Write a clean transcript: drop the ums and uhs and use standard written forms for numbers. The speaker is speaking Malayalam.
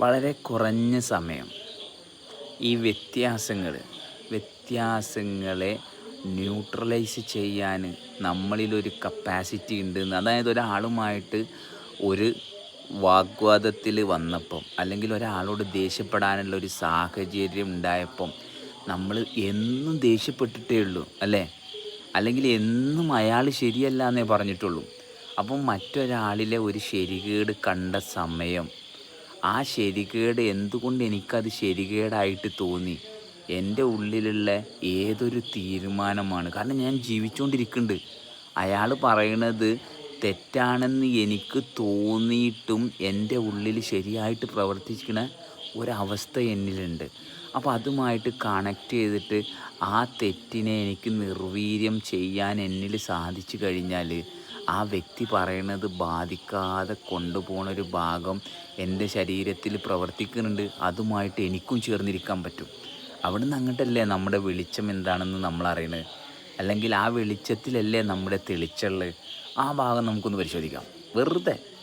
വളരെ കുറഞ്ഞ സമയം ഈ വ്യത്യാസങ്ങളെ ന്യൂട്രലൈസ് ചെയ്യാൻ നമ്മളിലൊരു കപ്പാസിറ്റി ഉണ്ടെന്ന്, അതായത് ഒരാളുമായിട്ട് ഒരു വാഗ്വാദത്തിൽ വന്നപ്പം, അല്ലെങ്കിൽ ഒരാളോട് ദേഷ്യപ്പെടാനുള്ള ഒരു സാഹചര്യം ഉണ്ടായപ്പം നമ്മൾ എന്നും ദേഷ്യപ്പെട്ടിട്ടേ ഉള്ളൂ അല്ലേ? അല്ലെങ്കിൽ എന്നും അയാൾ ശരിയല്ല എന്നേ പറഞ്ഞിട്ടുള്ളൂ. അപ്പം മറ്റൊരാളിലെ ഒരു ശരികേട് കണ്ട സമയം, ആ ശരികേട് എന്തുകൊണ്ട് എനിക്കത് ശരികേടായിട്ട് തോന്നി, എൻ്റെ ഉള്ളിലുള്ള ഏതൊരു തീരുമാനമാണ്. കാരണം ഞാൻ ജീവിച്ചുകൊണ്ടിരിക്കുന്നുണ്ട്. അയാൾ പറയണത് തെറ്റാണെന്ന് എനിക്ക് തോന്നിയിട്ടും എൻ്റെ ഉള്ളിൽ ശരിയായിട്ട് പ്രവർത്തിക്കുന്ന ഒരവസ്ഥ എന്നിലുണ്ട്. അപ്പോൾ അതുമായിട്ട് കണക്ട് ചെയ്തിട്ട് ആ തെറ്റിനെ എനിക്ക് നിർവീര്യം ചെയ്യാൻ എന്നിൽ സാധിച്ചു കഴിഞ്ഞാൽ, ആ വ്യക്തി പറയണത് ബാധിക്കാതെ കൊണ്ടുപോകുന്നൊരു ഭാഗം എൻ്റെ ശരീരത്തിൽ പ്രവർത്തിക്കുന്നുണ്ട്. അതുമായിട്ട് എനിക്കും ചേർന്നിരിക്കാൻ പറ്റും. അവിടുന്ന് അങ്ങോട്ടല്ലേ നമ്മുടെ വെളിച്ചം എന്താണെന്ന് നമ്മൾ അറിയണത്, അല്ലെങ്കിൽ ആ വെളിച്ചത്തിലല്ലേ നമ്മുടെ തെളിച്ചുള്ളത്. ആ ഭാഗം നമുക്കൊന്ന് പരിശോധിക്കാം വെറുതെ.